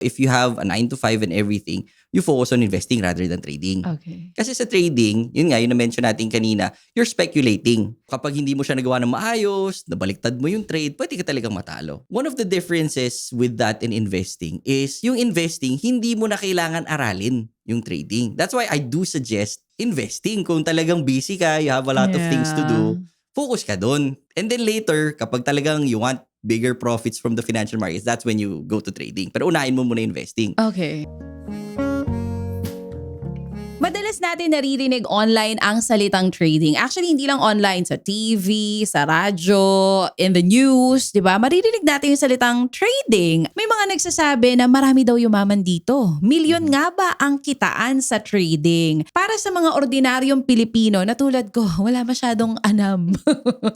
if you have a 9 to 5 and everything, you focus on investing rather than trading. Okay. Kasi sa trading, yun nga, yung na-mention natin kanina, you're speculating. Kapag hindi mo siya nagawa ng maayos, nabaliktad mo yung trade, pwede ka talagang matalo. One of the differences with that in investing is yung investing, hindi mo na kailangan aralin yung trading. That's why I do suggest investing. Kung talagang busy ka, you have a lot of things to do, focus ka dun. And then later, kapag talagang you want bigger profits from the financial markets, that's when you go to trading. Pero unahin mo muna investing. Okay. Madalas natin naririnig online ang salitang trading. Actually, hindi lang online, sa TV, sa radyo, in the news, di ba? Maririnig natin yung salitang trading. May mga nagsasabi na marami daw yumaman dito. Milyon nga ba ang kitaan sa trading? Para sa mga ordinaryong Pilipino na tulad ko, wala masyadong anam.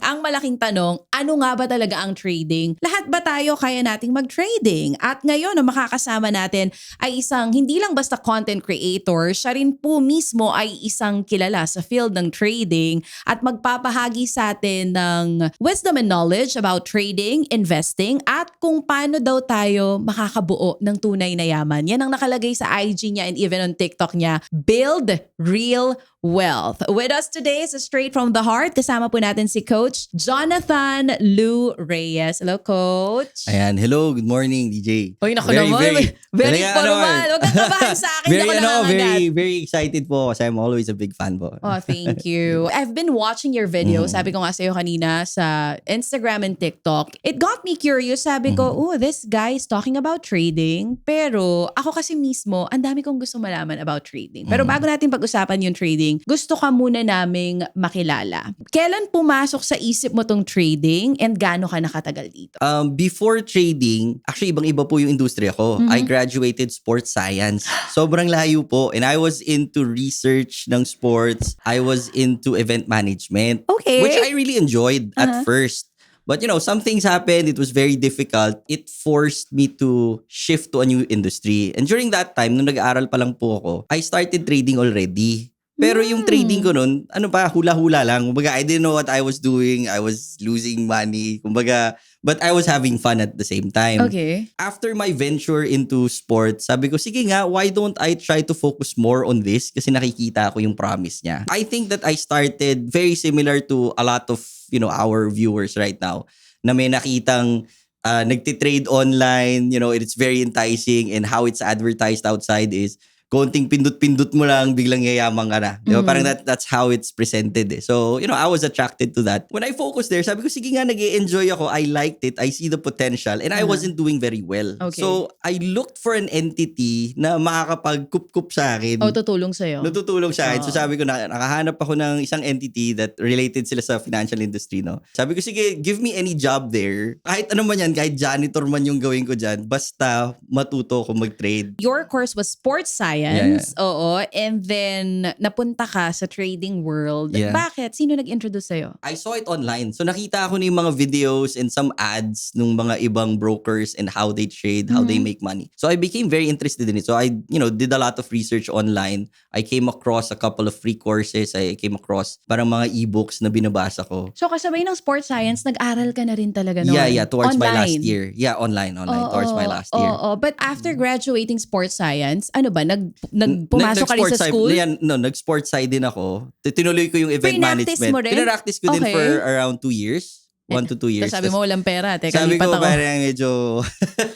Ang malaking tanong, ano nga ba talaga ang trading? Lahat ba tayo kaya nating mag-trading? At ngayon, ang makakasama natin ay isang hindi lang basta content creator, siya rin po mismo ay isang kilala sa field ng trading at magpapahagi sa atin ng wisdom and knowledge about trading, investing, at kung paano daw tayo makakabuo ng tunay na yaman. Yan ang nakalagay sa IG niya and even on TikTok niya. Build Real Wealth. With us today is Straight from the Heart. Kasama po natin si Coach Jonathan Lou Reyes. Hello, Coach. Ayan, hello, good morning, DJ. Uy, naku naman. Very formal. Huwag kang kabahan sa akin. Very excited po kasi I'm always a big fan po. Oh, thank you. I've been watching your videos. Sabi ko nga sa'yo kanina sa Instagram and TikTok. It got me curious. Sabi ko, oh, this guy is talking about trading. Pero ako kasi mismo, ang dami kong gusto malaman about trading. Pero bago natin pag-usapan yung trading, gusto ka muna naming makilala. Kailan pumasok sa isip mo tong trading and gaano ka nakatagal dito? Before trading, actually ibang-iba po yung industriya ko. I graduated sports science. Sobrang layo po. And I was into research ng sports. I was into event management. Okay. Which I really enjoyed at first. But some things happened. It was very difficult. It forced me to shift to a new industry. And during that time, nung nag-aaral pa lang po ako, I started trading already. Pero yung trading ko nun, hula-hula lang. Kumbaga, I didn't know what I was doing. I was losing money. Kumbaga, but I was having fun at the same time. Okay. After my venture into sports, sabi ko, sige nga, why don't I try to focus more on this? Kasi nakikita ko yung promise niya. I think that I started very similar to a lot of, our viewers right now, na may nakitang nagtitrade online, it's very enticing, and how it's advertised outside is, konting pindot-pindot mo lang, biglang yayaman ka na. Diba? Parang that's how it's presented. So, I was attracted to that. When I focused there, sabi ko, sige nga, nag-e-enjoy ako. I liked it. I see the potential. And I wasn't doing very well. Okay. So, I looked for an entity na makakapag-kup-kup sa akin. Tutulong sa'yo. Natutulong sa akin. So, sabi ko, nakahanap ako ng isang entity that related sila sa financial industry. No? Sabi ko, sige, give me any job there. Kahit ano man yan, kahit janitor man yung gawin ko dyan, basta matuto ko mag-trade. Your course was sports science. Yeah. Oo. And then, napunta ka sa trading world. Yeah. Bakit? Sino nag-introduce sa'yo? I saw it online. So nakita ko na yung mga videos and some ads ng mga ibang brokers and how they trade, how they make money. So I became very interested in it. So I, did a lot of research online. I came across a couple of free courses. I came across parang mga ebooks na binabasa ko. So kasabay ng sports science, nag-aral ka na rin talaga noon? Yeah. Towards online. my last year. Yeah, online. Towards my last year. But after graduating sports science, ano ba? Pumasok ka rin sa school? Nag-sports side din ako. Tinuloy ko yung event Pinractice management. mo rin? Pinractice ko din for around 2 years. 1 to 2 years. Sabi mo walang pera. Teka, sabi lipat ko ako. parang medyo...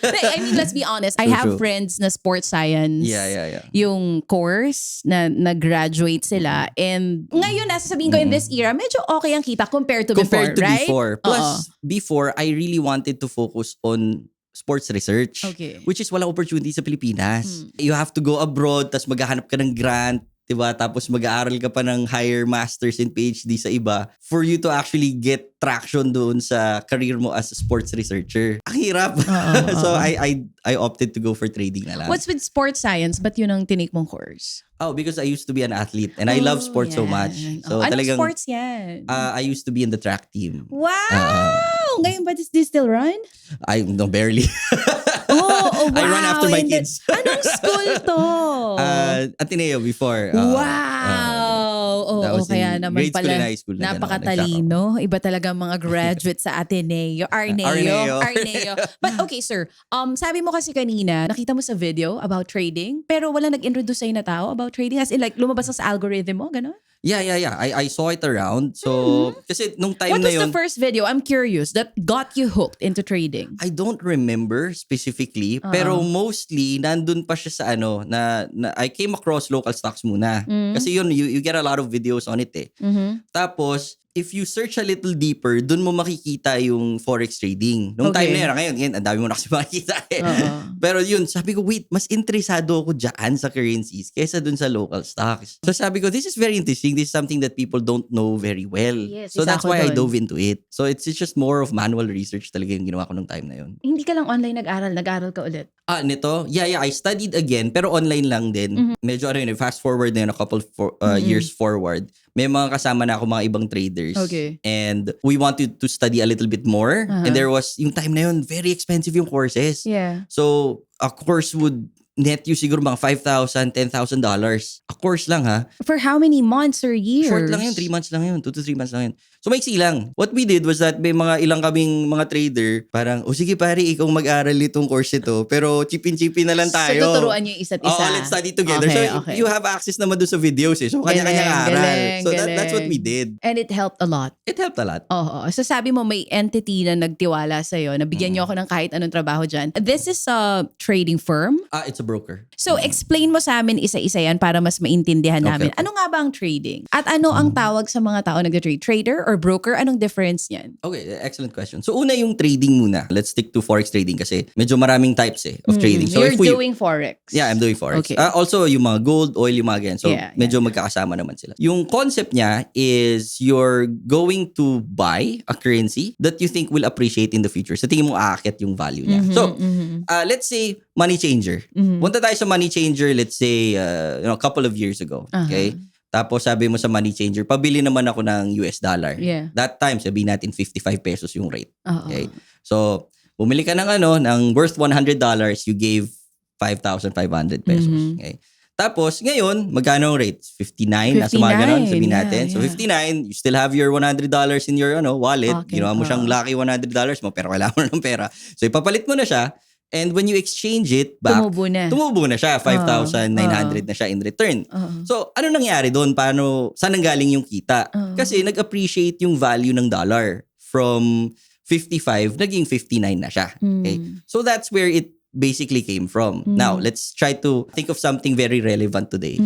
I mean, let's be honest. I have friends na sports science. Yeah. Yung course na nag-graduate sila. And ngayon, sasabihin ko in this era, medyo okay ang kita compared to before. Plus, before, I really wanted to focus on sports research. Okay. Which is walang opportunity sa Pilipinas. You have to go abroad, tas maghahanap ka ng grant, diba? Tapos mag-aaral ka pa ng higher masters and PhD sa iba for you to actually get traction doon sa career mo as a sports researcher. Ang hirap. So I opted to go for trading na lang. What's with sports science? Ba't yun ang tinake mong course? Oh, because I used to be an athlete and I love sports so much. So Anong talagang sports yan? I used to be in the track team. Wow! Ngayon ba, does this still run? Barely. Wow! I run after my kids. Anong school to? Ateneo before. Wow! Oo, That was kaya in naman grade school pala and high school na ganun ako napakatalino. Iba talaga mga graduate sa Ateneo. Arneo. Arneo. But okay, sir. Sabi mo kasi kanina, nakita mo sa video about trading, pero wala nag-introduce sa'yo na tao about trading? As in like, lumabas na sa algorithm mo, gano'n? Yeah. I saw it around. So, kasi nung time What na was yun, the first video? I'm curious that got you hooked into trading. I don't remember specifically, pero mostly nandun pa siya sa na I came across local stocks muna. Kasi yun, you get a lot of videos on it eh. Tapos, if you search a little deeper, dun mo makikita yung forex trading. Nung time na yun, ngayon, ang dami mo na kasi makikita eh. Pero yun, sabi ko, wait, mas interesado ako dyan sa currencies kaysa dun sa local stocks. So sabi ko, this is very interesting. This is something that people don't know very well. Yes, So isa that's ako why I dun. dove into it. So it's just more of manual research talaga yung ginawa ko nung time na yun. Hindi ka lang online nag-aral ka ulit. Nito? Yeah, I studied again, pero online lang din. Medyo fast forward na yun, a couple years forward. May mga kasama na ako mga ibang traders. Okay. And we wanted to study a little bit more. And there was, yung time na yun, very expensive yung courses. Yeah. So, a course would net you siguro mga $5,000, $10,000. A course lang ha. For how many months or years? Short lang yun, 3 months lang yun. 2 to 3 months lang yun. So maiksi lang. What we did was that may mga ilang kaming mga trader, parang, sige pare, ikaw mag-aral itong course ito, pero chipin-chipin na lang tayo. So tuturuan niyo yung isa't isa. Let's study together. Okay. So you have access naman doon sa videos eh. So kanya-kanyang aral. So that's what we did. And it helped a lot. It helped a lot. Oo. So sabi mo may entity na nagtiwala sa'yo, nabigyan niyo ako ng kahit anong trabaho dyan. This is a trading firm. It's a broker. So explain mo sa amin isa-isa yan para mas maintindihan namin. Okay. Ano nga ba ang trading? At ano ang tawag sa mga tao nag-trade? Trader or broker? Anong difference niyan? Okay, excellent question. So una yung trading muna. Let's stick to forex trading kasi medyo maraming types of trading. So You're doing forex. Yeah, I'm doing forex. Okay. Also, yung mga gold, oil, yung mga ganyan. So, Yeah. medyo magkakasama naman sila. Yung concept niya is you're going to buy a currency that you think will appreciate in the future. Sa tingin mo aakit yung value niya. So, let's say, money changer. Punta tayo sa money changer, let's say, a couple of years ago. Okay? Tapos sabi mo sa money changer, pabili naman ako ng US dollar. Yeah. That time, sabihin natin 55 pesos yung rate. Oo. Okay? So, bumili ka ng worth $100, you gave 5,500 pesos. Okay? Tapos, ngayon, magkano ang rate? 59, nasa mga ganon, sabihin natin. So, 59, you still have your $100 in your wallet. Okay, Ginawa mo siyang lucky $100 mo, pero kailangan mo ng pera. So, ipapalit mo na siya. And when you exchange it back, tumubo na siya. 5,900 na siya in return. So, ano nangyari doon? Saan nanggaling yung kita? Kasi nag-appreciate yung value ng dollar. From 55, naging 59 na siya. Okay? So, that's where it basically came from. Now, let's try to think of something very relevant today.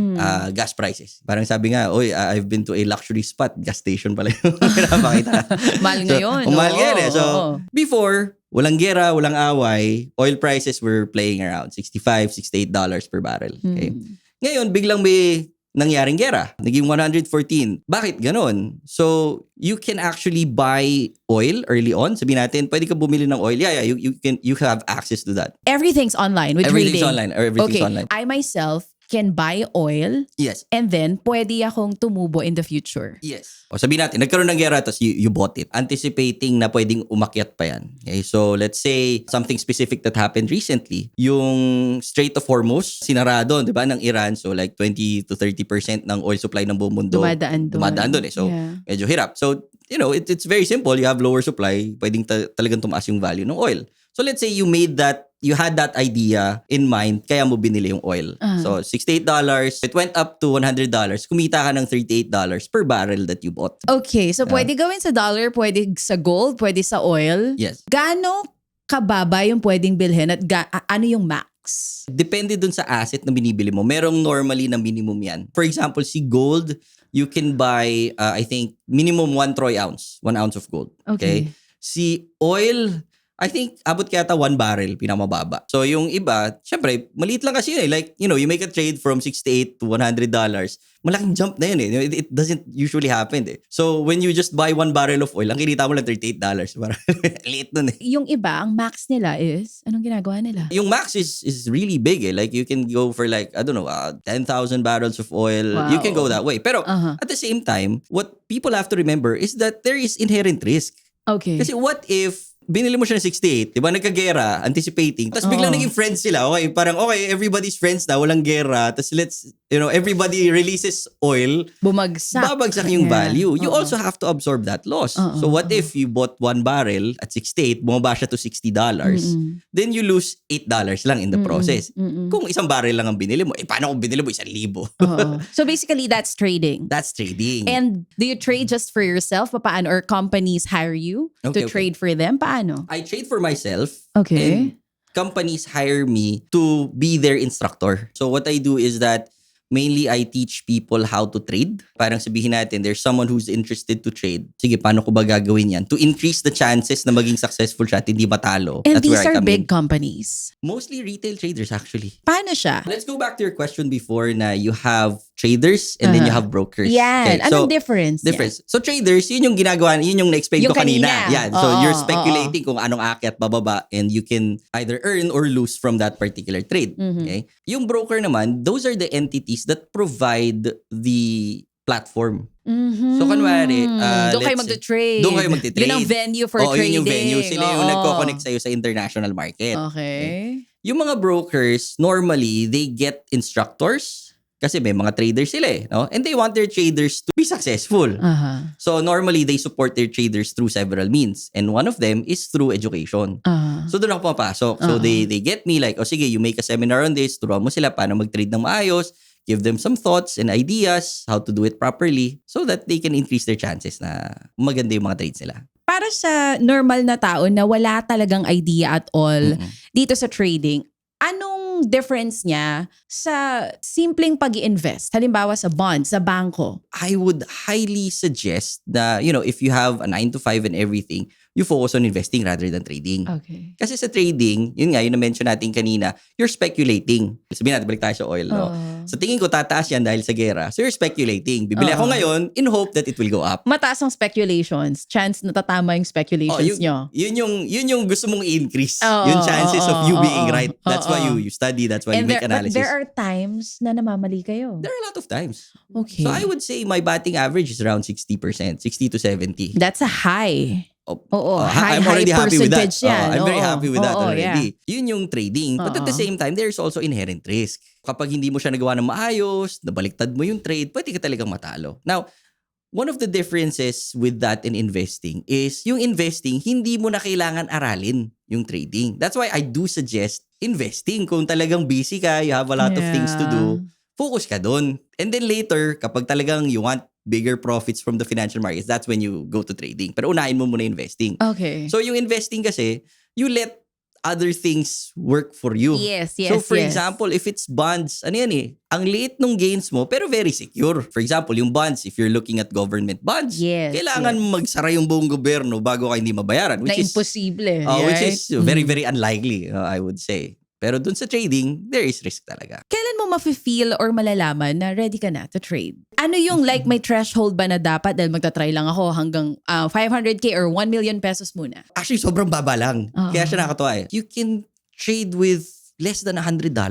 Gas prices. Parang sabi nga, I've been to a luxury spot. Gas station pala yung pinapakita. Mahal ngayon. Mahal ngayon eh. So, before, walang gera, walang away, oil prices were playing around $65, $68 per barrel. Okay? Ngayon, biglang may nangyaring gera. Naging 114. Bakit ganon? So, you can actually buy oil early on. Sabihin natin, pwede ka bumili ng oil. Yeah, you have access to that. Everything's online with Everything's trading. online. Everything's online. I myself can buy oil Yes. and then pwede akong tumubo in the future. Yes. O sabihin natin, nagkaroon ng gera tapos you bought it. Anticipating na pwedeng umakyat pa yan. Okay? So let's say something specific that happened recently. Yung Strait of Hormuz, sinarado, di ba, ng Iran. So like 20 to 30% ng oil supply ng buong mundo. Dumadaan doon. So medyo hirap. So, it's very simple. You have lower supply. Pwedeng talagang tumaas yung value ng oil. So let's say you had that idea in mind, kaya mo binili yung oil. So $68, it went up to $100. Kumita ka ng $38 per barrel that you bought. Okay, so pwede gawin sa dollar, pwede sa gold, pwede sa oil. Yes. Gaano kababa yung pwedeng bilhin at ano yung max? Depende dun sa asset na binibili mo. Merong normally na minimum yan. For example, si gold, you can buy, I think, minimum 1 troy ounce. 1 ounce of gold. Okay? Si oil, I think, abot kaya 1 barrel, pinakamababa. So, yung iba, syempre, maliit lang kasi yun eh. Like, you make a trade from $68 to $100. Malaking jump na yun eh. It doesn't usually happen eh. So, when you just buy 1 barrel of oil, ang kinita mo lang $38. Parang liit nun eh. Yung iba, ang max nila is, anong ginagawa nila? Yung max is really big eh. Like, you can go for like, I don't know, 10,000 barrels of oil. Wow. You can go that way. Pero, at the same time, what people have to remember is that there is inherent risk. Okay. Kasi what if binili mo siya ng 68, di ba, nagkagera, anticipating, tapos biglang naging friends sila, okay, parang okay, everybody's friends na, walang gera, tapos let's everybody releases oil, Bumagsak. babagsak yung Yeah. value. You Oo. also have to absorb that loss. Oo, So what oo. if you bought 1 barrel at 68, bumaba siya to $60, Mm-mm. then you lose $8 lang in the Mm-mm. process. Mm-mm. Kung isang barrel lang ang binili mo, paano kung binili mo 1,000? Oo. So basically, that's trading. That's trading. And do you trade just for yourself? Paano? Or companies hire you to Okay. trade for them? Paano? I trade for myself. Okay. And companies hire me to be their instructor. So what I do is that mainly I teach people how to trade. Parang sabihin natin, there's someone who's interested to trade. Sige, paano ko ba gagawin yan? To increase the chances na maging successful siya at hindi matalo. And That's these where I are come big in. companies. Mostly retail traders actually. Paano siya? Let's go back to your question before na you have traders and then you have brokers. Yan. Okay, Anong difference? niya? Difference. So traders, yun yung ginagawa, yun yung na-explain Yung ko kanina. kanina. Yan. So Oo, you're speculating kung anong aakyat bababa and you can either earn or lose from that particular trade. Mhm. Okay? Yung broker naman, those are the entities that provide the platform. Mhm. So, kunwari, doon kayo let's magte-trade. doon kayo magte-trade. Yun ang venue for Oo, trading. yun yung venue. Sila yung Oo. nagko-connect sa'yo sa international market. Okay. Yung mga brokers, normally, they get instructors kasi may mga traders sila no? And they want their traders to be successful. Aha. So normally, they support their traders through several means. And one of them is through education. Aha. So doon ako pumapasok. So they get me like, sige, you make a seminar on this, turuan mo sila paano mag-trade ng maayos, give them some thoughts and ideas, how to do it properly so that they can increase their chances na maganda yung mga trades nila. Para sa normal na tao na wala talagang idea at all dito sa trading, anong difference niya sa simpleng pag-i-invest? Halimbawa sa bonds, sa bangko. I would highly suggest that, if you have a 9 to 5 and everything, you focus on investing rather than trading. Okay. Kasi sa trading, yun nga, yung na-mention natin kanina, you're speculating. Sabihin natin, balik tayo sa oil, no? So tingin ko tataas yan dahil sa gera. So you're speculating. Bibili ako ngayon in hope that it will go up. Mataas ang speculations. Chance na tatama yung speculations nyo. Yun yung gusto mong i-increase. Oo, yung chances of you oo, being oo, right. That's why oo. you study. That's why you And make but analysis. there are times na namamali kayo. There are a lot of times. Okay. So I would say my batting average is around 60%. 60 to 70. That's a high. Oo, I'm already happy with that. percentage yan. I'm very Oo. happy with that Oo, already. yeah. Yun yung trading. But at the Oo. same time, there's also inherent risk. Kapag hindi mo siya nagawa ng maayos, nabaliktad mo yung trade, pwede ka talagang matalo. Now, one of the differences with that in investing is yung investing, hindi mo na kailangan aralin yung trading. That's why I do suggest investing. Kung talagang busy ka, you have a lot of things to do, focus ka dun. And then later, kapag talagang you want bigger profits from the financial markets, that's when you go to trading. Pero unahin mo muna investing. Okay. So yung investing kasi, you let other things work for you. Yes, yes, So for yes. example, if it's bonds, ano yan ang liit nung gains mo pero very secure. For example, yung bonds, if you're looking at government bonds, Yes, kailangan magsara yung buong gobyerno bago ka hindi mabayaran. Na imposible. Which right? is very, very unlikely, I would say. Pero dun sa trading, there is risk talaga. Kailan mo mafe-feel or malalaman na ready ka na to trade? Ano yung like may threshold ba na dapat dahil magta-try lang ako hanggang 500k or 1 million pesos muna? Actually, sobrang baba lang. Oo. Kaya siya nakakatuwa You can trade with less than $100. 5,000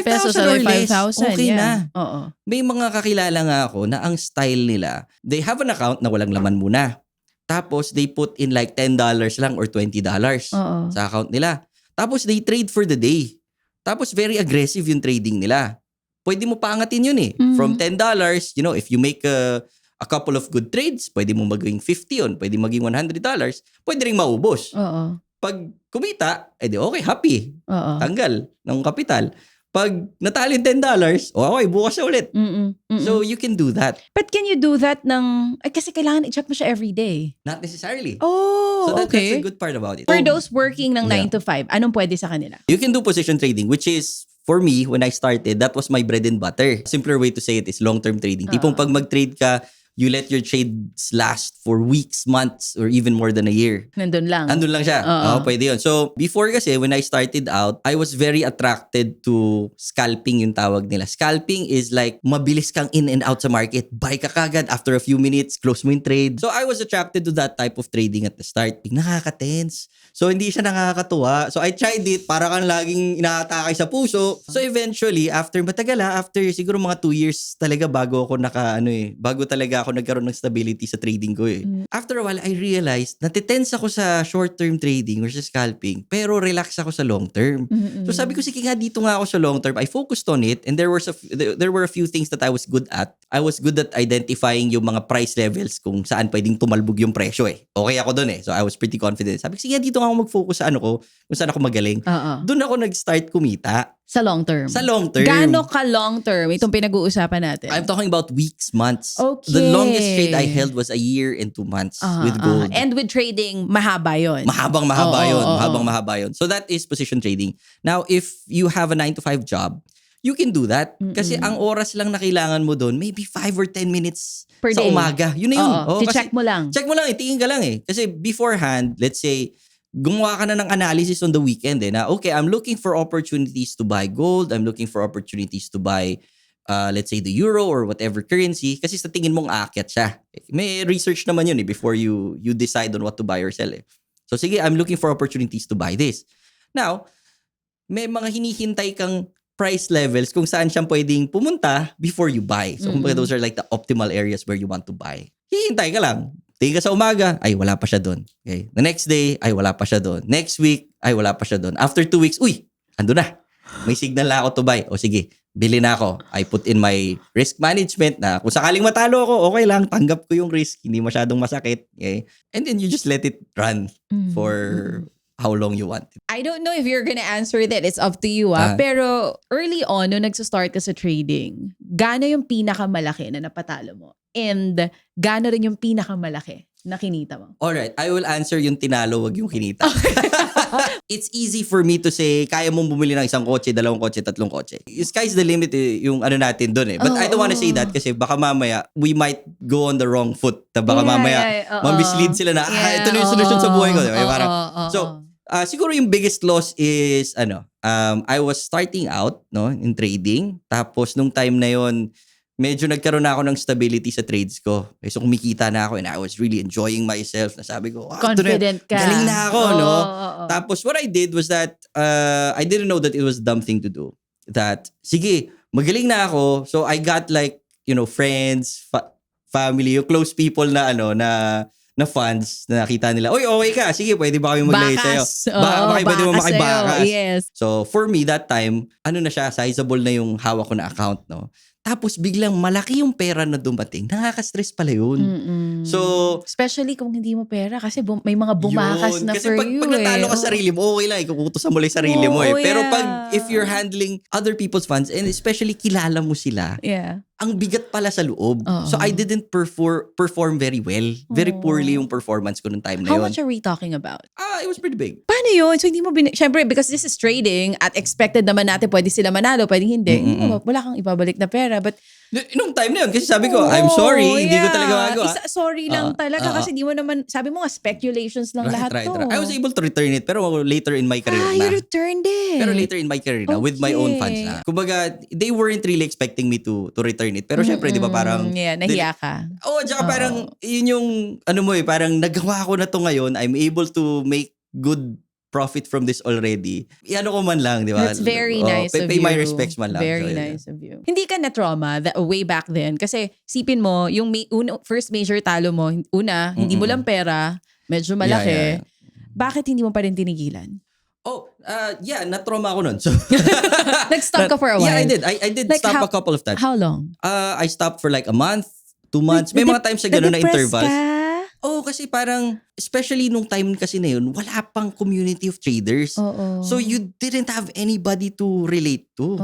pesos 5,000 or or less, 5,000. okay yeah. na. Oo. May mga kakilala nga ako na ang style nila, they have an account na walang laman muna. Tapos, they put in like $10 lang or $20 Oo. sa account nila. Tapos, they trade for the day. Tapos, very aggressive yung trading nila. Pwede mo paangatin yun From $10, if you make a couple of good trades, pwede mo maging 50 yun. Pwede maging $100. Pwede ring maubos. Oo. Pag kumita, edi okay, happy. Oo. Tanggal ng kapital. Pag natalo yung $10, okay, bukas na ulit. So, you can do that. But can you do that kasi kailangan i-check mo siya every day. Not necessarily. Oh, So that's okay. the good part about it. For those working ng 9 to 5, anong pwede sa kanila? You can do position trading, which is, for me, when I started, that was my bread and butter. Simpler way to say it is long-term trading. Tipong pag mag-trade ka, you let your trades last for weeks, months, or even more than a year. Nandun lang. Andun lang siya. Oo. Pwede yun. So, before kasi, when I started out, I was very attracted to scalping yung tawag nila. Scalping is like, mabilis kang in and out sa market. Buy ka kagad after a few minutes, close mo yung trade. So, I was attracted to that type of trading at the start. Nakaka-tense. So, hindi siya nakakatuwa. So, I tried it. Para kang laging inaatake sa puso. So, eventually, after siguro mga 2 years talaga bago talaga ako nagkaroon ng stability sa trading ko eh. After a while, I realized natitense ako sa short-term trading or sa scalping, pero relax ako sa long-term. So sabi ko, sige nga, dito nga ako sa long-term. I focused on it and there were a few things that I was good at. I was good at identifying yung mga price levels kung saan pwedeng tumalbog yung presyo eh. Okay ako doon eh. So I was pretty confident. Sabi ko, sige nga, dito nga ako mag-focus sa ano ko, kung saan ako magaling. Doon ako nag-start kumita. Sa long term. Sa long term. Gaano ka long term? Itong pinag-uusapan natin. I'm talking about weeks, months. Okay. The longest trade I held was a year and 2 months with gold. And with trading, mahaba yun. Mahabang-mahaba yun. Mahabang-mahaba yun. So that is position trading. Now, if you have a 9 to 5 job, you can do that. Kasi ang oras lang na kailangan mo doon, maybe 5 or 10 minutes Per sa day. umaga. Yun na yun. Check mo lang. Check mo lang, tingin ka lang eh. Kasi beforehand, let's say, gumawa ka na ng analysis on the weekend eh, na okay, I'm looking for opportunities to buy gold, I'm looking for opportunities to buy let's say the euro or whatever currency kasi sa tingin mong aakyat siya. May research naman yun eh before you decide on what to buy or sell eh. So sige, I'm looking for opportunities to buy this. Now, may mga hinihintay kang price levels kung saan siyang pwedeng pumunta before you buy. So kumbaga those are like the optimal areas where you want to buy. Hihintay ka lang. Tingin ka sa umaga, ay wala pa siya doon. Okay. The next day, ay wala pa siya doon. Next week, ay wala pa siya doon. After 2 weeks, uy, ando na. May signal na ako to buy. O sige, bili na ako. I put in my risk management na kung sakaling matalo ako, okay lang, tanggap ko yung risk. Hindi masyadong masakit. Okay. And then you just let it run for how long you want. I don't know if you're gonna answer that. It's up to you. Pero early on, nung nagsa-start ka sa trading, gaano yung pinakamalaki na napatalo mo? And gaano rin yung pinakamalaki na kinita mo? Alright, I will answer yung tinalo, wag yung kinita. It's easy for me to say, kaya mong bumili ng 1 kotse, 2 kotse, 3 kotse. Sky's the limit eh, yung ano natin dun eh. But I don't wanna say that kasi baka mamaya, we might go on the wrong foot. Baka mamaya, mamislead sila na, ito na yung solusyon sa buhay ko. Diba? Parang, so, siguro yung biggest loss is, I was starting out no in trading. Tapos nung time na yon medyo nagkaroon na ako ng stability sa trades ko. Okay, so kumikita na ako and I was really enjoying myself. Nasabi ko, confident ka. Galing na ako, no? Tapos what I did was that I didn't know that it was a dumb thing to do. That, sige, magaling na ako. So I got like, friends, family, yung close people na na funds na nakita nila. Oy, okay ka. Sige, pwede ba kami mag-lay sa'yo? Baka pwede mo makibakas. Yes. So for me that time, na siya, sizable na yung hawak ko na account, no? Tapos biglang malaki yung pera na dumating. Nakaka-stress pala yun. So, especially kung hindi mo pera kasi may mga bumakas na kasi for pag natalo ka sarili mo, okay lang, ikukutosan mo lang yung sarili mo eh. Pero pag if you're handling other people's funds and especially kilala mo sila, ang bigat pala sa loob. So I didn't perform very well. Very poorly yung performance ko nung time na yun. How much are we talking about? It was pretty big. Paano yun? So hindi mo syempre because this is trading at expected naman natin pwede sila manalo, pwede hindi. Wala kang ibabalik na pera. But nung time na yun, kasi sabi ko, I'm sorry, hindi ko talaga magawa. Sorry lang talaga kasi di mo naman, sabi mo nga, speculations lang lahat to. I was able to return it, pero later in my career na. You returned it. Pero later in my career na, with my own funds na. Kumbaga, they weren't really expecting me to return it. Pero syempre, di ba parang... nahiya ka. Tsaka parang, yun yung, parang nagawa ko na to ngayon, I'm able to make good profit from this already. Ko man lang, di ba? That's very nice of you. Pay my respects man lang. Very nice of you. Hindi ka na-trauma way back then. Kasi sipin mo, yung first major talo mo, hindi mo lang pera, medyo malaki. Bakit hindi mo pa rin tinigilan? Na-trauma ako nun. So, nag-stop ka for a while? Yeah, I did. I did like stop a couple of times. How long? I stopped for like a month, 2 months. May mga times na gano'n na intervals. Kasi parang, especially nung time kasi na yun, wala pang community of traders. So you didn't have anybody to relate to.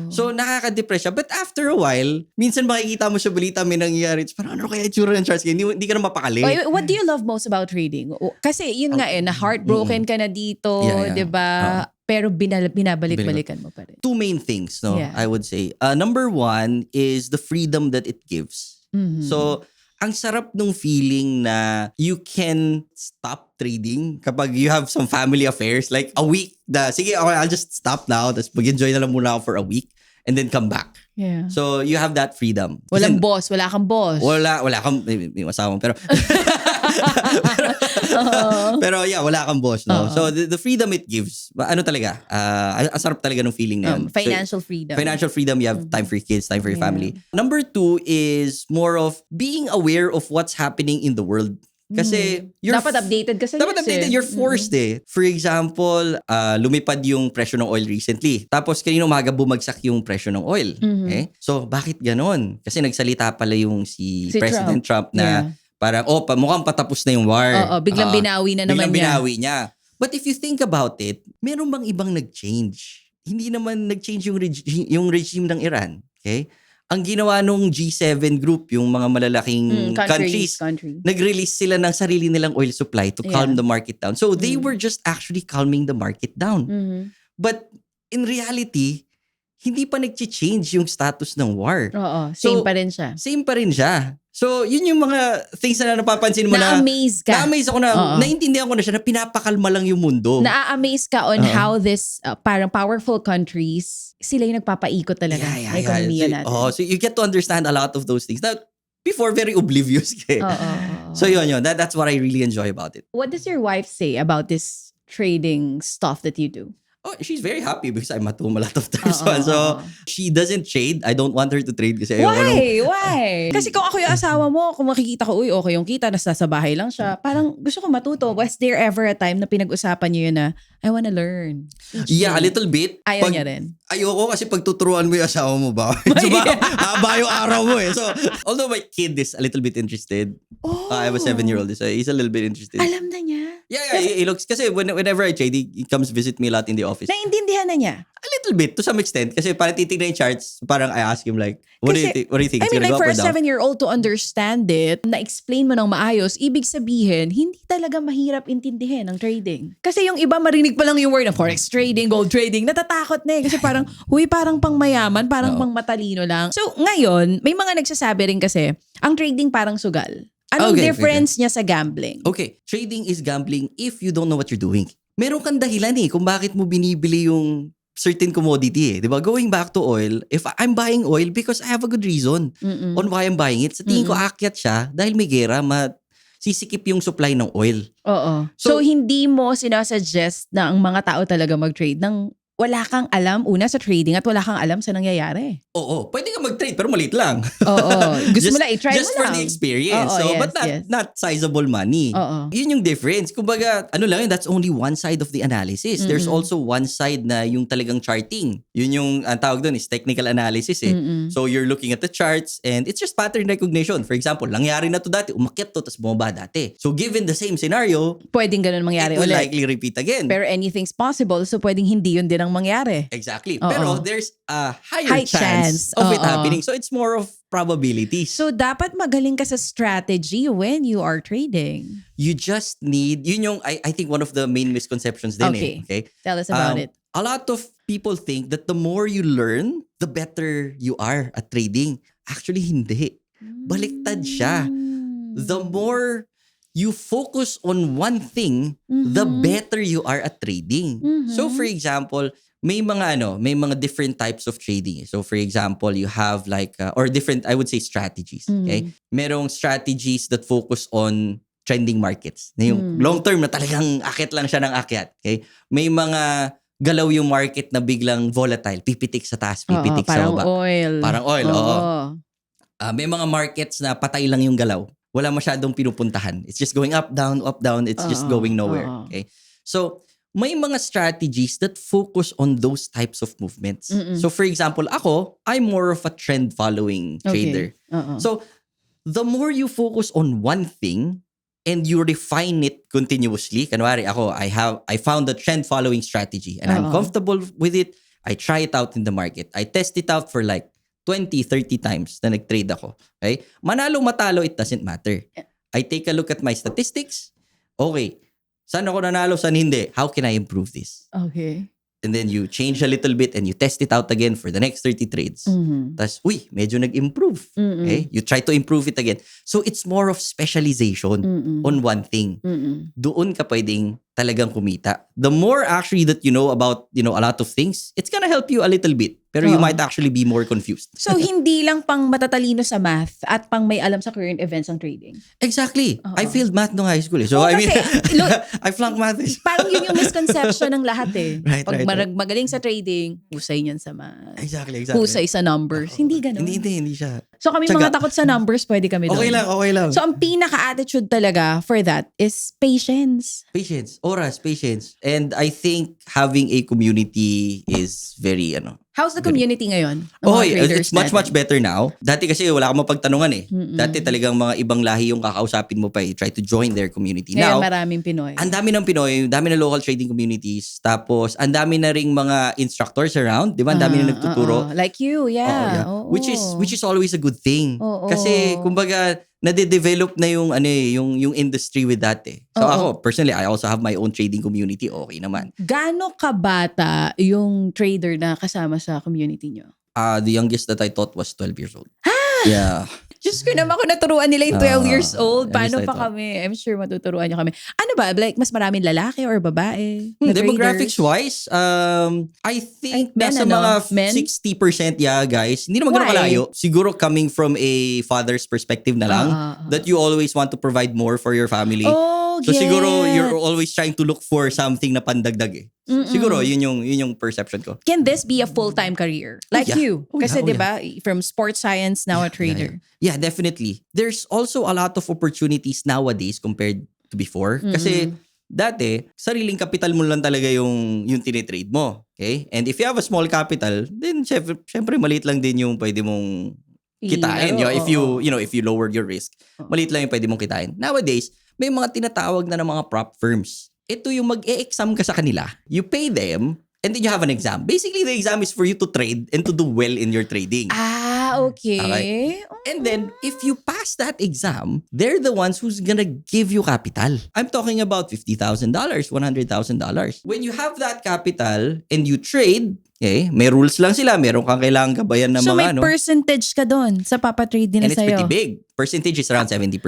So nakaka-depress siya. But after a while, minsan makikita mo sa balita may nangyayari. Parang ano kaya itsura ng charts? Hindi ka na mapakali. What do you love most about trading? Kasi yun nga na heartbroken ka na dito, diba? Pero binabalik-balikan mo pa rin. 2 main things, no? I would say. Number 1 is the freedom that it gives. So, ang sarap nung feeling na you can stop trading kapag you have some family affairs. Like a week sige, okay, I'll just stop now. Tapos mag-enjoy na lang muna ako for a week and then come back. Yeah. So you have that freedom. Walang boss. Wala kang boss. Wala kang, may asawa pero Pero yeah, wala kang boss, no? Oo. So the freedom it gives, ano talaga, ang sarap talaga ng feeling na yun. Financial freedom. Financial freedom, you have time for your kids, time for your Yeah. family. Number 2 is more of being aware of what's happening in the world. Kasi you're Dapat updated ka sa dapat news updated, you're forced eh. For example, lumipad yung presyo ng oil recently. Tapos kanina umaga bumagsak yung presyo ng oil. Okay? So bakit ganon? Kasi nagsalita pala yung si President Trump na parang, mukhang patapos na yung war. Oo, biglang binawi na naman biglang binawi niya. But if you think about it, meron bang ibang nag-change? Hindi naman nag-change yung regime ng Iran. Okay? Ang ginawa nung G7 group, yung mga malalaking countries, nag-release sila ng sarili nilang oil supply to calm the market down. So they were just actually calming the market down. But in reality, hindi pa nag-change yung status ng war. Oo, same pa rin siya. Same pa rin siya. So, yun yung mga things na napapansin mo Na-amaze ka. Na-amaze ako na, naintindihan ko na siya na pinapakalma lang yung mundo. Na-amaze ka on how this parang powerful countries, sila yung nagpapaikot talaga ng ekonomiya natin. So you get to understand a lot of those things. Now, before, very oblivious ka. So yun. That's what I really enjoy about it. What does your wife say about this trading stuff that you do? Oh, she's very happy because I'm at home a lot of times. So, she doesn't trade. I don't want her to trade kasi Why? Kasi kung ako yung asawa mo, kung makikita ko, okay yung kita, nasa bahay lang siya, parang gusto ko matuto. Was there ever a time na pinag-usapan niyo yun na, I wanna learn? Yeah, a little bit. Ayaw niya rin. Ayoko kasi pagtuturuan mo yung asawa mo ba? Haba yung araw mo eh. So, although my kid is a little bit interested. I have a 7-year-old. So he's a little bit interested. Alam na niya? Yeah, he looks, kasi whenever I trade, he comes visit me a lot in the office. Naintindihan na niya? A little bit, to some extent. Kasi parang titignan yung charts, parang I ask him like, what do you think? I mean, like for a 7-year-old to understand it, na-explain mo ng maayos, ibig sabihin, hindi talaga mahirap intindihin ang trading. Kasi yung iba marinig pa lang yung word na forex trading, gold trading, natatakot na eh. Kasi parang, parang pang mayaman, parang pang matalino lang. So ngayon, may mga nagsasabi rin kasi, ang trading parang sugal. Anong difference niya sa gambling? Okay, trading is gambling if you don't know what you're doing. Meron kang dahilan eh kung bakit mo binibili yung certain commodity eh. Diba? Going back to oil, if I'm buying oil because I have a good reason on why I'm buying it. Sa tingin ko aakyat siya dahil may gera, sisikip yung supply ng oil. Oo. So hindi mo sinasuggest na ang mga tao talaga mag-trade ng wala kang alam una sa trading at wala kang alam sa nangyayari. Oo. Pwede ka mag-trade pero maliit lang. Oo. Gusto mo lang, i-try mo lang. Just for the experience. But not sizable money. Yun yung difference. Kumbaga, that's only one side of the analysis. There's also one side na yung talagang charting. Yun yung, ang tawag doon is technical analysis eh. So you're looking at the charts and it's just pattern recognition. For example, nangyari na to dati, umakyat to, tapos bumaba dati. So given the same scenario, pwedeng ganun mangyari it will ulit. likely repeat again. Pero anything's possible, so pwedeng hindi yun din ang mangyari. Exactly. Pero there's a high chance of it happening. So it's more of probabilities. So dapat magaling ka sa strategy when you are trading. You just need, yun yung, I think one of the main misconceptions din okay? Tell us about it. A lot of people think that the more you learn, the better you are at trading. Actually, hindi. Baliktad siya. The more you focus on one thing, the better you are at trading. So for example, may mga different types of trading. So for example, you have like, or different, I would say strategies. Okay? Merong strategies that focus on trending markets. Na yung long term na talagang akit lang siya ng akyat. Okay? May mga galaw yung market na biglang volatile. Pipitik sa taas, pipitik sa baba. Parang oil, oo. May mga markets na patay lang yung galaw. Wala masyadong pinupuntahan. It's just going up, down. It's just going nowhere. Okay? So, may mga strategies that focus on those types of movements. So, for example, I'm more of a trend-following trader. So, the more you focus on one thing and you refine it continuously, kanwari I found a trend-following strategy and I'm comfortable with it. I try it out in the market. I test it out for like 20, 30 times na nag-trade ako. Okay? Manalo, matalo, it doesn't matter. I take a look at my statistics. Okay. Saan ako nanalo, saan hindi? How can I improve this? Okay. And then you change a little bit and you test it out again for the next 30 trades. Tapos, medyo nag-improve. Okay? You try to improve it again. So, it's more of specialization on one thing. Doon ka pwedeng talagang kumita. The more actually that you know about, a lot of things, it's gonna help you a little bit. Pero you Oo. might actually be more confused. So, hindi lang pang matatalino sa math at pang may alam sa current events ang trading. Exactly. Oo. I failed math nung high school. So, Oo, I mean, kasi, I flunked math. Parang yun yung misconception ng lahat eh. Right, Pag right. magaling sa trading, husay niyan sa math. Exactly. Husay sa numbers. Oo. Hindi ganun. Hindi siya. So kami Tsaga. mga takot sa numbers, pwede kami doon. Okay lang. So ang pinaka-attitude talaga for that is patience. Patience. Oras, patience. And I think having a community is very, How's the community ngayon? ng mga Okay, traders it's much natin? better now. Dati kasi wala kang mapagtanungan eh. Mm-mm. Dati talagang mga ibang lahi yung kakausapin mo pa eh. Try to join their community. Ngayon Now, maraming Pinoy. ang dami ng Pinoy, dami na local trading communities. Tapos, ang dami na ring mga instructors around. Di ba? Ang dami na nagtuturo. Like you, yeah. Oo, Oo. Which is always a good thing. Oo. Kasi, kumbaga, nade-develop na yung yung industry with that eh. So Oo. ako, personally, I also have my own trading community. Okay naman. Gaano kabata yung trader na kasama sa community nyo? The youngest that I taught was 12 years old. Yeah. Diyos ko naman kung naturuan nila yung 12 years old. Paano youngest I pa taught. kami? I'm sure matuturuan nyo kami. Ano ba? Like, mas maraming lalaki or babae? na traders? Demographics-wise, I think men, nasa ano? mga Men? 60% guys. Hindi naman ganun Why? kalayo. Siguro coming from a father's perspective na lang, that you always want to provide more for your family. Oh, So siguro get. you're always trying to look for something na pandagdag eh. Mm-mm. Siguro yun yung perception ko. Can this be a full-time career? Like yeah. you. Oh, Kasi yeah, oh, di ba from sports science, now a trader. Yeah, definitely. There's also a lot of opportunities nowadays compared to before. Kasi dati, sariling capital mo lang talaga yung tinitrade mo. Okay? And if you have a small capital, then syempre maliit lang din yung pwede mong kitain. If you lower your risk, maliit lang yung pwede mong kitain. Nowadays, may mga tinatawag na ng mga prop firms. Ito yung mag-e-exam ka sa kanila. You pay them, and then you have an exam. Basically, the exam is for you to trade and to do well in your trading. Okay. Okay. And then, if you pass that exam, they're the ones who's gonna give you capital. I'm talking about $50,000, $100,000. When you have that capital and you trade, okay, may rules lang sila. Meron kang kailangan gabayan ng So may mga percentage ka doon sa papatrade nila and it's sa'yo? pretty big. Percentage is around 70%.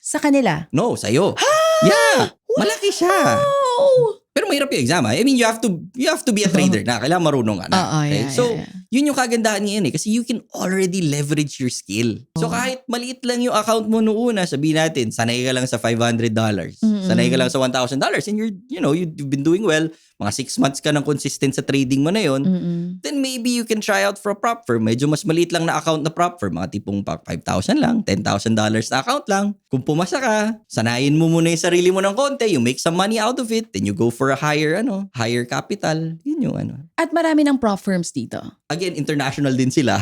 Sa kanila? No, sa'yo. Yeah, malaki siya. Oh! Pero mahirap yung exam. I mean, you have to be a trader na. Kailangan marunong ka na. Oo, Okay? yeah, So, yeah. yun yung kagandahan ngayon eh. Kasi you can already leverage your skill. So, kahit maliit lang yung account mo noon, sabihin natin, sanay ka lang sa $500. Sanay ka lang sa $1,000. And you've been doing well. Mga 6 months ka ng consistent sa trading mo na yun. Then maybe you can try out for a prop firm. Medyo mas maliit lang na account na prop firm. Mga tipong $5,000 lang, $10,000 na account lang. Kung pumasa ka, sanayin mo muna yung sarili mo ng konti. You make some money out of it. Then you go for a higher capital. Yun yung At marami ng prop firms dito. Again, international din sila.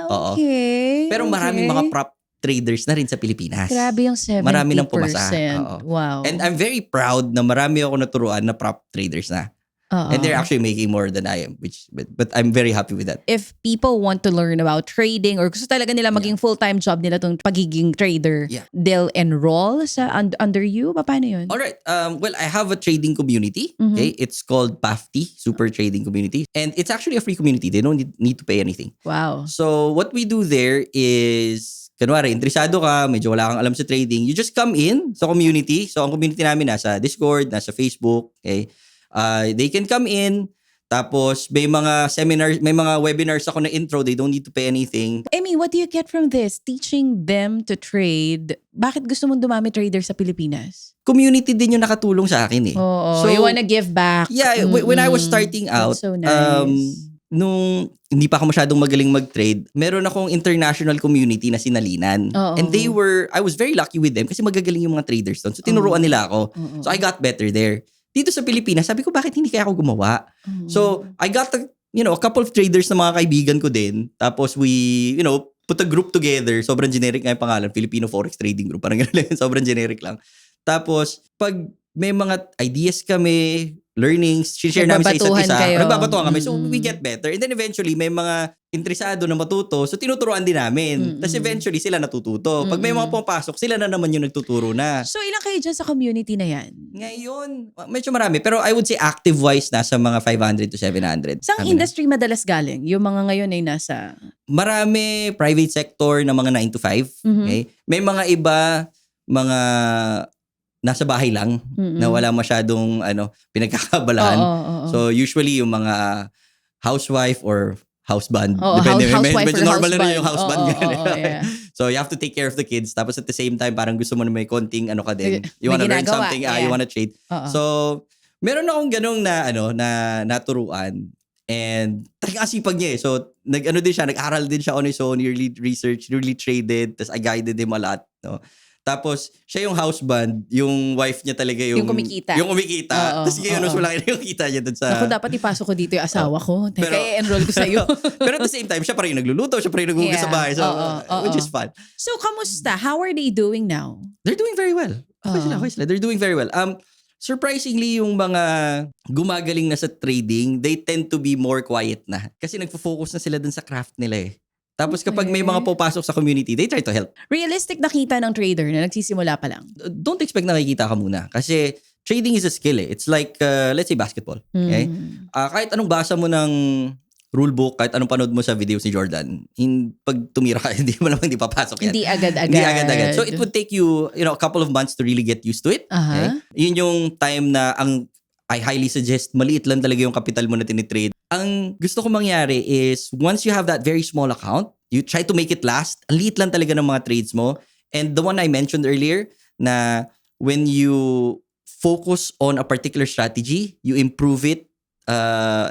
Oo. Okay. Pero maraming mga prop traders na rin sa Pilipinas. Grabe yung 70%. Marami nang pumasa. Oo. Wow. And I'm very proud na marami ako naturuan na prop traders na. Oo. And they're actually making more than I am, but I'm very happy with that. If people want to learn about trading or gusto talaga nila maging full-time job nila tong pagiging trader, Yeah. they'll enroll sa under you? Paano yun? All right. Well, I have a trading community. Okay, it's called PAFTI, Super Trading Community, and it's actually a free community. They don't need to pay anything. Wow. So what we do there is, kunwari, interesado ka, medyo wala kang alam sa trading, you just come in sa community. So ang community namin nasa Discord, nasa Facebook. Okay, they can come in. Tapos may mga seminars, may mga webinars ako na intro. They don't need to pay anything. Amy, what do you get from this? Teaching them to trade. Bakit gusto mong dumami trader sa Pilipinas? Community din yung nakatulong sa akin eh. Oo. So, You wanna give back. Yeah, when I was starting out, That's so nice. Nung hindi pa ako masyadong magaling mag-trade, meron akong international community na sinalinan. Oo. And I was very lucky with them kasi magagaling yung mga traders doon. So tinuruan nila ako. Oo. So I got better there. Dito sa Pilipinas, sabi ko bakit hindi kaya ako gumawa? So I got a couple of traders na mga kaibigan ko din. Tapos we, put a group together. Sobrang generic nga yung pangalan, Filipino Forex Trading Group. Parang gano'n, sobrang generic lang. Tapos pag may mga ideas kami, learnings, share namin sa isa't Nagbabatuhan isa. kayo. Nagbabatuhan kami. So, we get better. And then eventually, may mga interesado na matuto. So, tinuturuan din namin. Tapos eventually, sila natututo. Pag may mga pumapasok, sila na naman yung nagtuturo na. So, ilang kayo dyan sa community na yan? Ngayon, medyo marami. Pero I would say active-wise, nasa mga 500 to 700. Saan industry madalas galing? Yung mga ngayon ay nasa... Marami private sector na mga 9 to 5. Okay? May mga iba, mga nasa bahay lang, Mm-mm. na wala masyadong pinagkakabalahan. Oo. So usually yung mga housewife or houseband. Oo, housewife medyo or normal na rin husband. yung houseband. Oo, ganun. oo, yeah. So you have to take care of the kids. Tapos at the same time, parang gusto mo na may konting ka din. You May wanna learn ginagawa, something, yeah. you wanna trade. Oo. So meron akong ganung na naturuan. And talagang asipag niya eh. So nag-aral din siya on his own, really research, really traded. Tapos I guided him a lot. No? Tapos, siya yung houseband, yung wife niya talaga yung kumikita. Yung kumikita. Oo, Tapos ngayon, mas malaki na yung kita niya dun sa... Ako, dapat ipasok ko dito yung asawa ko. Pero- Kaya enroll ko sa'yo. Pero at the same time, siya pa rin yung nagluluto, siya pa rin nagugas sa Yeah. bahay. So, Oo. which is fun. So, kamusta? How are they doing now? They're doing very well. Okay Oo. sila. They're doing very well. Surprisingly, yung mga gumagaling na sa trading, they tend to be more quiet na. Kasi nagfo-focus na sila dun sa craft nila eh. Tapos kapag may mga pupasok sa community, they try to help. Realistic na kita ng trader na nagsisimula pa lang. Don't expect nakikita ka muna. Kasi trading is a skill eh. It's like, let's say basketball. Okay? Kahit anong basa mo ng rulebook, kahit anong panood mo sa videos ni Jordan, pag tumira ka, hindi mo naman hindi papasok yan. Hindi agad-agad. Hindi agad-agad. So it would take you, a couple of months to really get used to it. Aha. Okay? Yun yung time na I highly suggest, maliit lang talaga yung capital mo na tinitrade. Ang gusto ko mangyari is, once you have that very small account, you try to make it last. Ang liit lang talaga ng mga trades mo. And the one I mentioned earlier, na when you focus on a particular strategy, you improve it.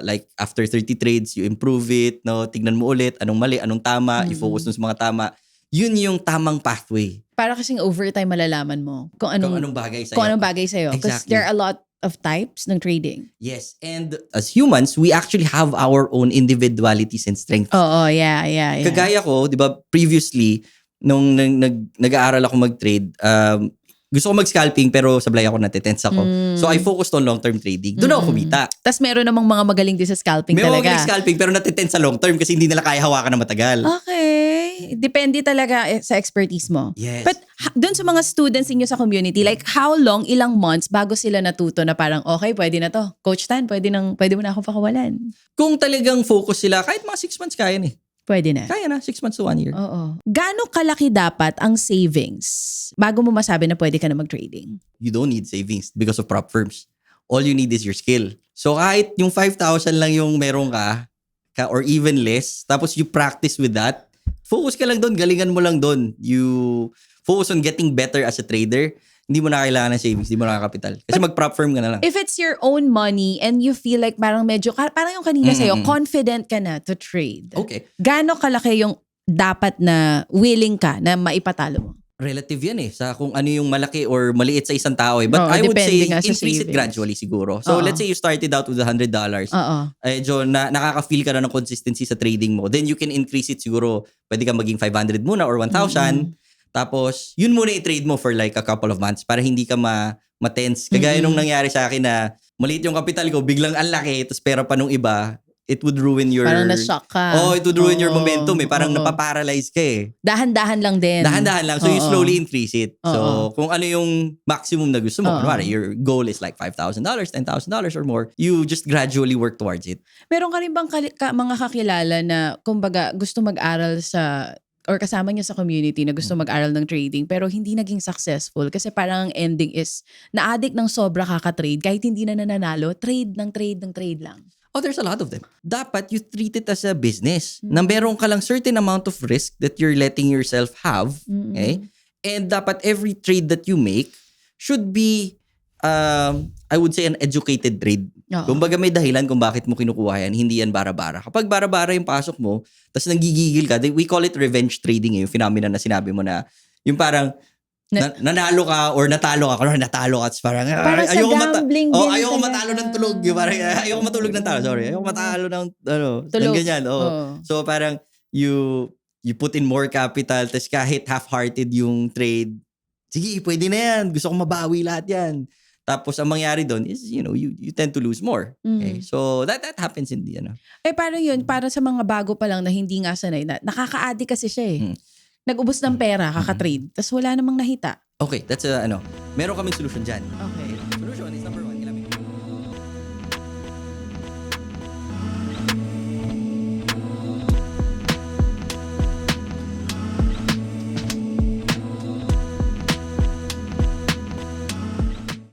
Like after 30 trades, you improve it. No? Tignan mo ulit, anong mali, anong tama, you focus dun sa mga tama. Yun yung tamang pathway. Para kasing overtime malalaman mo kung anong bagay sa'yo. Kung anong bagay sa'yo. Because Exactly. there are a lot of types ng trading. Yes, and as humans, we actually have our own individualities and strengths. Oo, yeah. Kagaya ko, di ba, previously, nung nag-aaral ako mag-trade, gusto ko mag-scalping pero sablay ako, natitense ako. So I focused on long-term trading. Doon ako kumita. Tapos meron namang mga magaling din sa scalping May mga talaga. scalping pero natitense sa long-term kasi hindi nila kaya hawakan na matagal. Okay. Depende talaga sa expertise mo. Yes. But dun sa mga students inyo sa community, like how long, ilang months bago sila natuto na parang, okay, pwede na to. Coach Tan, pwede mo na akong pakawalan. Kung talagang focus sila, kahit mga 6 months kaya na eh. Pwede na. Kaya na, 6 months to 1 year. Oo. Gaano kalaki dapat ang savings bago mo masabi na pwede ka na mag-trading? You don't need savings because of prop firms. All you need is your skill. So kahit yung 5,000 lang yung meron ka or even less, tapos you practice with that, focus ka lang doon, galingan mo lang doon. You focus on getting better as a trader, hindi mo na kailangan ng savings, hindi mo na kapital. Kasi mag-prop firm ka na lang. If it's your own money and you feel like parang medyo, parang yung kanina sa'yo, confident ka na to trade. Okay. Gaano kalaki yung dapat na willing ka na maipatalo mo? Relative yan eh, sa kung ano yung malaki or maliit sa isang tao eh. But Oo, I would say, depende nga sa increase it savings. gradually siguro. So Oo. let's say you started out with $100. Oo. Nakaka-feel ka na ng consistency sa trading mo. Then you can increase it siguro. Pwede ka maging 500 muna or 1,000. Tapos, yun muna i-trade mo for like a couple of months para hindi ka ma-tense. Kagaya nung nangyari sa akin na maliit yung capital ko, biglang ang laki, tapos pera pa nung iba, it would ruin your... Parang na-shock ka. Oh, it would ruin your Oo. momentum eh. Parang Oo. napaparalyze ka eh. Dahan-dahan lang din. Dahan-dahan lang. So you Oo. slowly increase it. Oo. So kung ano yung maximum na gusto mo, Oo. kunwari, your goal is like $5,000, $10,000 or more, you just gradually work towards it. Meron ka rin bang mga kakilala na kumbaga gusto mag-aral sa or kasama niya sa community na gusto mag-aral ng trading pero hindi naging successful kasi parang ang ending is na-addict ng sobra kaka-trade kahit hindi na nananalo, trade lang. Oh, there's a lot of them. Dapat you treat it as a business. Na meron ka lang certain amount of risk that you're letting yourself have. Okay? And dapat every trade that you make should be, I would say, an educated trade. Oo. Kumbaga may dahilan kung bakit mo kinukuha yan. Hindi yan bara-bara. Kapag bara-bara yung pasok mo, tapos nanggigigil ka, we call it revenge trading. Yung phenomena na sinabi mo na, yung parang, nanalo ka or natalo ka, or natalo ka, parang, Para sa gambling din ayoko talaga. matalo ng tulog. Yung parang, ayoko matulog ng talo, sorry. Ayoko matalo ng, Tulog. ng ganyan. Oo. So parang, you put in more capital, tapos kahit half-hearted yung trade, sige, pwede na yan. Gusto kong mabawi lahat yan. Tapos ang mangyari doon is, you tend to lose more. Okay? So that happens in the, Parang yun, para sa mga bago pa lang na hindi nga sanay na, nakaka-addict kasi siya eh. Nag-ubos ng pera, kaka-trade, tapos wala namang nahita. Okay, that's meron kaming solution dyan. Okay.